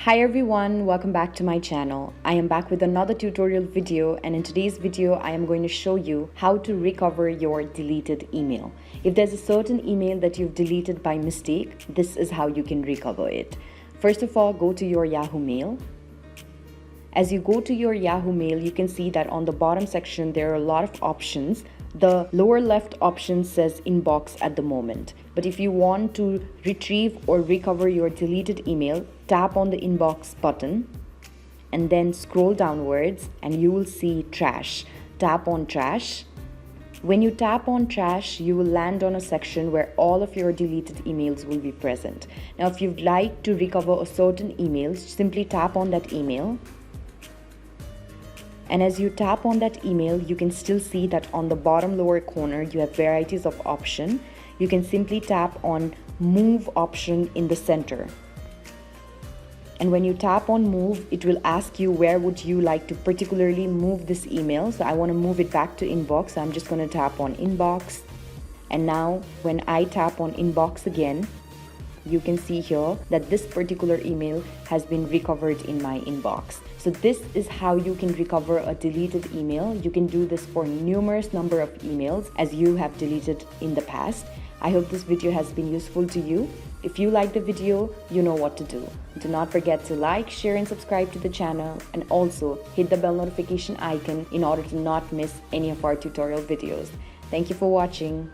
Hi everyone, welcome back to my channel. I am back with another tutorial video, and in today's video I am going to show you how to recover your deleted email. If there's a certain email that you've deleted by mistake, this is how you can recover it. First of all, go to your Yahoo Mail. As you go to your Yahoo Mail, you can see that on the bottom section there are a lot of options. The lower left option says inbox at the moment, but if you want to retrieve or recover your deleted email, tap on the inbox button and then scroll downwards and you will see trash. Tap on trash. When you tap on trash, you will land on a section where all of your deleted emails will be present. Now, if you'd like to recover a certain email, simply tap on that email. And as you tap on that email, you can still see that on the bottom lower corner, you have varieties of options. You can simply tap on move option in the center. And when you tap on move, it will ask you where would you like to particularly move this email. So I want to move it back to inbox. So I'm just going to tap on inbox. And now when I tap on inbox again, you can see here that this particular email has been recovered in my inbox. So this is how you can recover a deleted email. You can do this for numerous number of emails as you have deleted in the past. I hope this video has been useful to you. If you like the video, you know what to do. Do not forget to like, share and subscribe to the channel, and also hit the bell notification icon in order to not miss any of our tutorial videos. Thank you for watching.